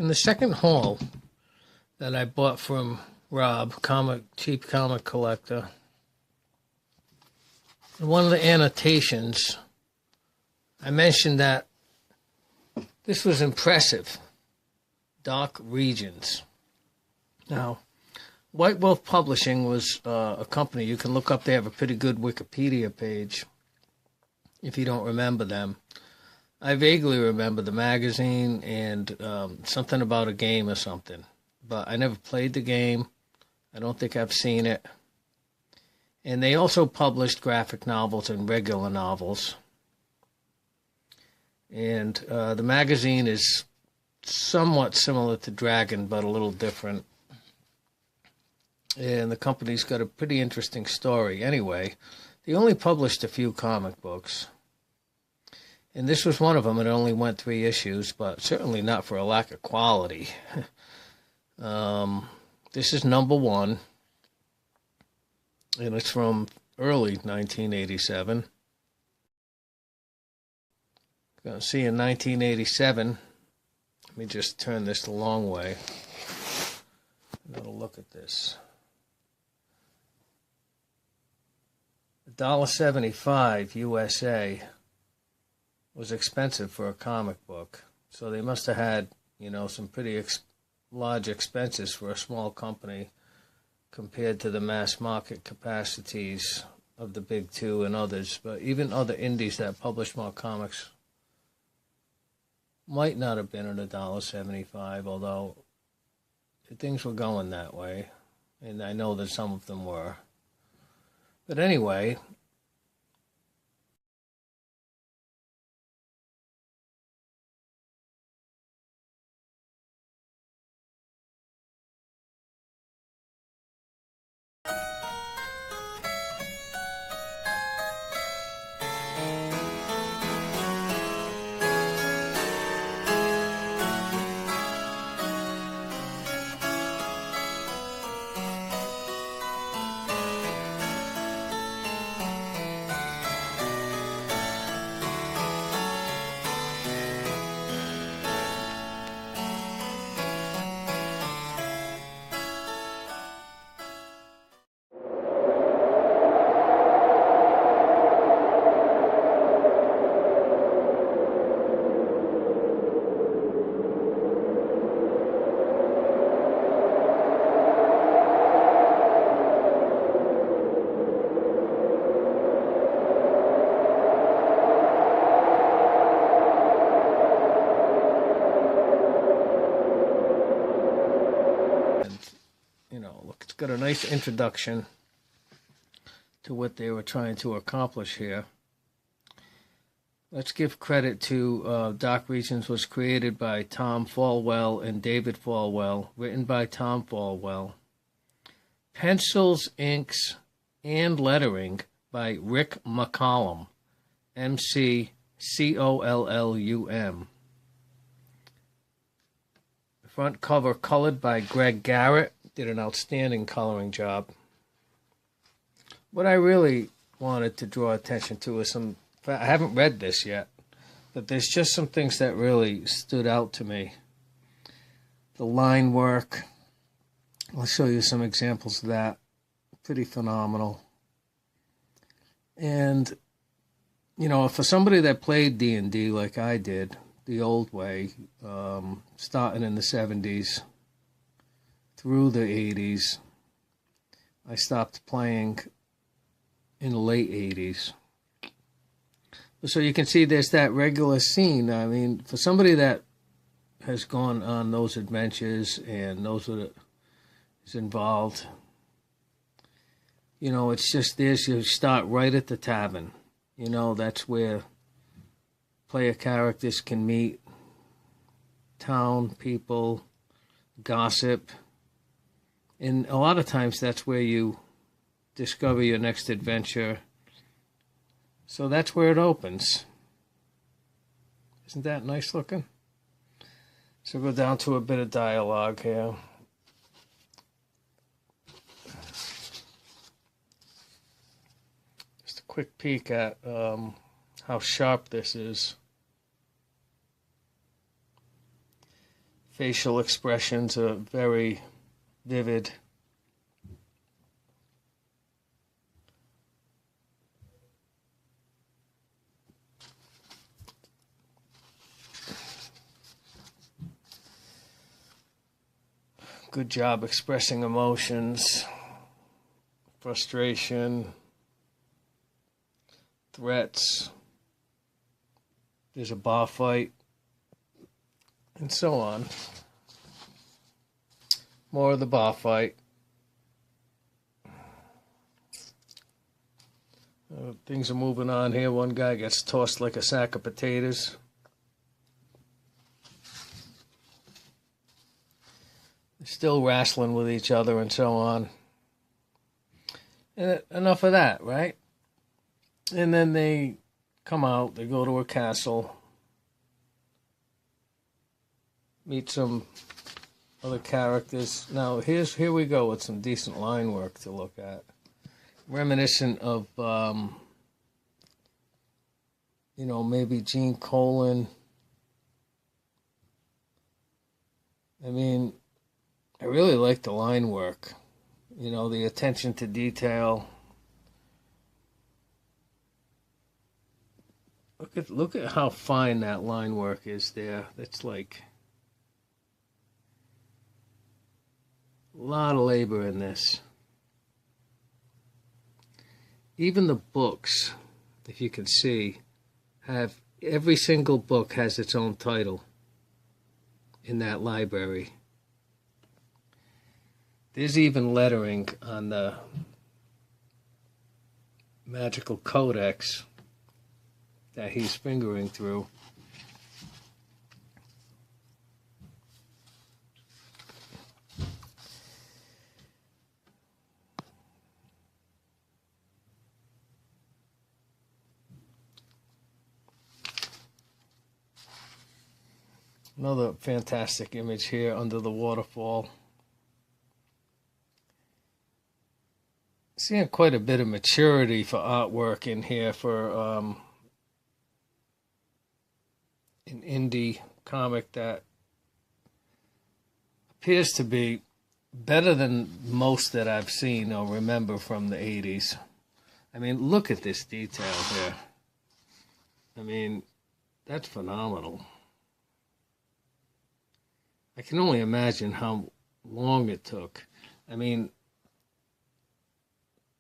In the second haul that I bought from Rob, cheap comic collector, in one of the annotations, I mentioned that this was impressive. Dark Regions. Now, White Wolf Publishing was a company. You can look up. They have a pretty good Wikipedia page if you don't remember them. I vaguely remember the magazine and something about a game or something. But I never played the game. I don't think I've seen it. And they also published graphic novels and regular novels. And the magazine is somewhat similar to Dragon, but a little different. And the company's got a pretty interesting story. Anyway, they only published a few comic books. And this was one of them. It only went 3 issues, but certainly not for a lack of quality. This is number 1. And it's from early 1987. See, in 1987, let me just turn this the long way. Another look at this. $1.75 USA was expensive for a comic book. So they must have had, some pretty large expenses for a small company compared to the mass market capacities of the big 2 and others. But even other indies that publish more comics might not have been at $1.75, although things were going that way. And I know that some of them were. But anyway, it's got a nice introduction to what they were trying to accomplish here. Let's give credit to Dark Regions was created by Tom Falwell and David Falwell, written by Tom Falwell. Pencils, inks, and lettering by Rick McCollum, McCollum. Front cover colored by Greg Garrett. Did an outstanding coloring job. What I really wanted to draw attention to is I haven't read this yet, but there's just some things that really stood out to me. The line work. I'll show you some examples of that. Pretty phenomenal. And, for somebody that played D&D like I did, the old way, starting in the 70s, through the 80s. I stopped playing in the late 80s. So you can see there's that regular scene. I mean, for somebody that has gone on those adventures and knows what is involved, it's just this. You start right at the tavern. That's where player characters can meet town people, gossip. And a lot of times that's where you discover your next adventure. So that's where it opens. Isn't that nice looking? So go down to a bit of dialogue here. Just a quick peek at how sharp this is. facial expressions are very vivid. Good job expressing emotions, frustration, threats. There's a bar fight, and so on. More of the bar fight. Things are moving on here. One guy gets tossed like a sack of potatoes. They're still wrestling with each other and so on. And enough of that, right? And then they come out, they go to a castle, meet some other characters. Now, here we go with some decent line work to look at. Reminiscent of, maybe Gene Colan. I mean, I really like the line work. The attention to detail. Look at how fine that line work is there. That's like a lot of labor in this. Even the books, if you can see, every single book has its own title in that library. There's even lettering on the magical codex that he's fingering through. Another fantastic image here under the waterfall. Seeing quite a bit of maturity for artwork in here for an indie comic that appears to be better than most that I've seen or remember from the 80s. I mean, look at this detail here. I mean, that's phenomenal. I can only imagine how long it took. I mean,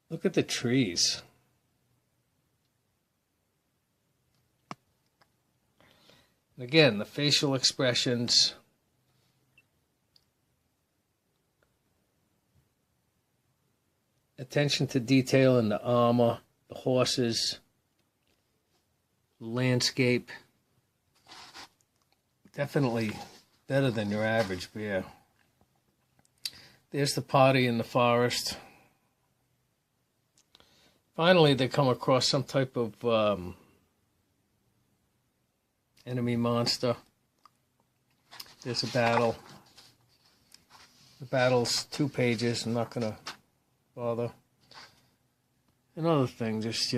look at the trees. And again, the facial expressions. Attention to detail in the armor, the horses, the landscape. Definitely better than your average bear. There's the party in the forest. Finally, they come across some type of enemy monster. There's a battle. The battle's 2 pages. I'm not going to bother. Another thing, just,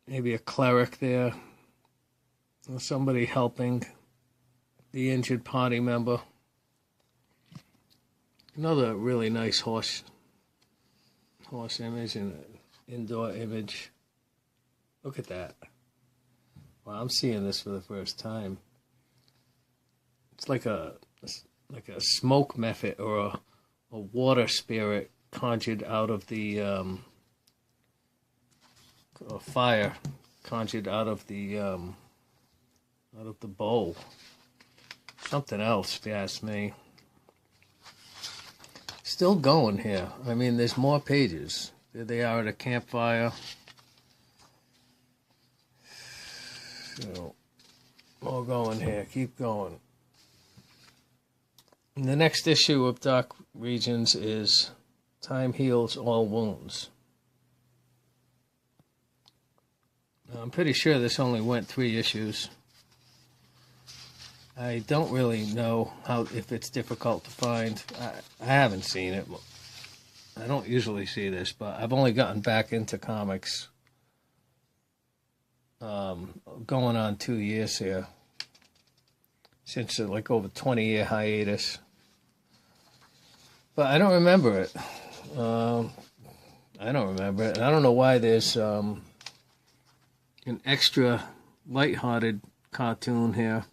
maybe a cleric there. Or somebody helping the injured party member. Another really nice horse image and an indoor image. Look at that. Wow, I'm seeing this for the first time. It's like a smoke method or a water spirit conjured out of the or fire conjured out of the bowl. Something else, if you ask me. Still going here. I mean, there's more pages. There they are at a campfire. So, more going here. Keep going. And the next issue of Dark Regions is Time Heals All Wounds. Now, I'm pretty sure this only went 3 issues. I don't really know if it's difficult to find. I haven't seen it. I don't usually see this, but I've only gotten back into comics going on 2 years here. since like over 20-year hiatus. But I don't remember it. I don't remember it. And I don't know why there's an extra lighthearted cartoon here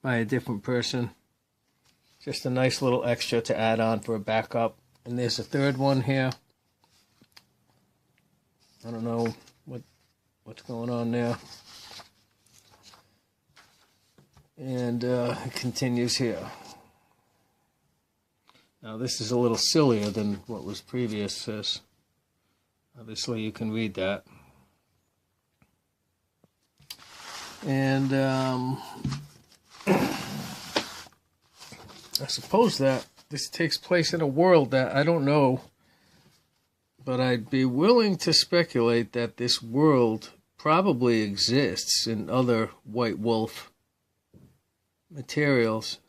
by a different person. Just a nice little extra to add on for a backup. And there's a third one here. I don't know what's going on there. And it continues here. Now this is a little sillier than what was previous. Obviously you can read that. And I suppose that this takes place in a world that I don't know, but I'd be willing to speculate that this world probably exists in other White Wolf materials.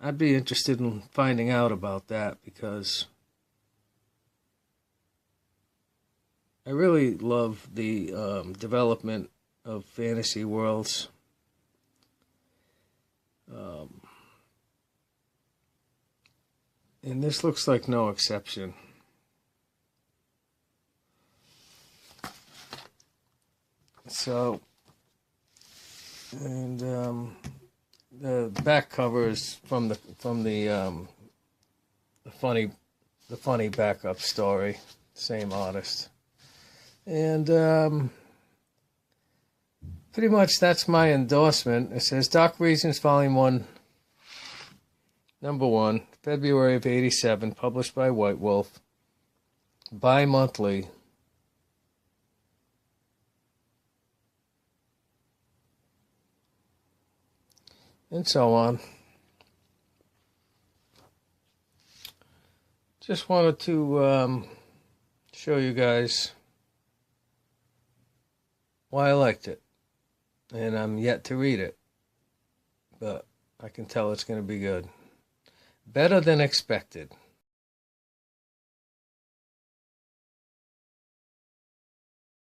I'd be interested in finding out about that because I really love the development of fantasy worlds. And this looks like no exception. So, and the back cover is from the funny backup story, same artist, and pretty much that's my endorsement. It says Dark Regions Volume 1, Number 1, February of '87, published by White Wolf, bi-monthly. And so on. Just wanted to show you guys why I liked it. And I'm yet to read it. But I can tell it's going to be good. Better than expected.